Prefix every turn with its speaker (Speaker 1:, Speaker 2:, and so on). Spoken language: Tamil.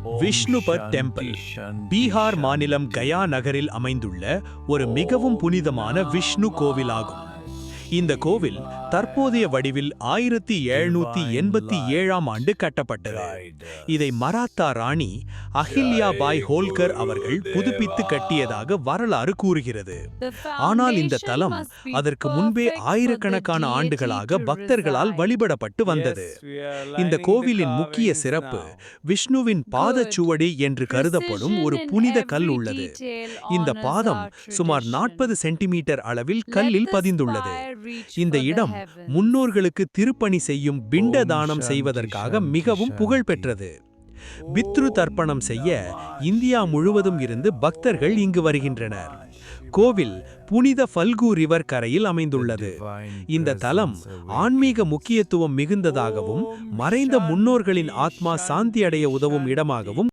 Speaker 1: விஷ்ணுபத் டெம்பிள் பீகார் மாநிலம் கயா நகரில் அமைந்துள்ள ஒரு மிகவும் புனிதமான விஷ்ணு கோவிலாகும். இந்த கோவில் தற்போதைய வடிவில் 1787ஆம் ஆண்டு கட்டப்பட்டது. இதை மராத்தா ராணி அஹில்யா பாய் ஹோல்கர் அவர்கள் புதுப்பித்து கட்டியதாக வரலாறு கூறுகிறது. ஆனால் இந்த தலம் அதற்கு முன்பே ஆயிரக்கணக்கான ஆண்டுகளாக பக்தர்களால் வழிபடப்பட்டு வந்தது. இந்த கோவிலின் முக்கிய சிறப்பு விஷ்ணுவின் பாதச்சுவடி என்று கருதப்படும் ஒரு புனித கல் உள்ளது. இந்த பாதம் சுமார் 40 சென்டிமீட்டர் அளவில் கல்லில் பதிந்துள்ளது. இந்த இடம் முன்னோர்களுக்கு திருப்பணி செய்யும் பிண்ட தானம் செய்வதற்காக மிகவும் புகழ் பெற்றது. பித்ரு தர்ப்பணம் செய்ய இந்தியா முழுவதும் இருந்து பக்தர்கள் இங்கு வருகின்றனர். கோவில் புனித ஃபல்கு ரிவர் கரையில் அமைந்துள்ளது. இந்த தலம் ஆன்மீக முக்கியத்துவம் மிகுந்ததாகவும் மறைந்த முன்னோர்களின் ஆத்மா சாந்தி அடைய உதவும் இடமாகவும்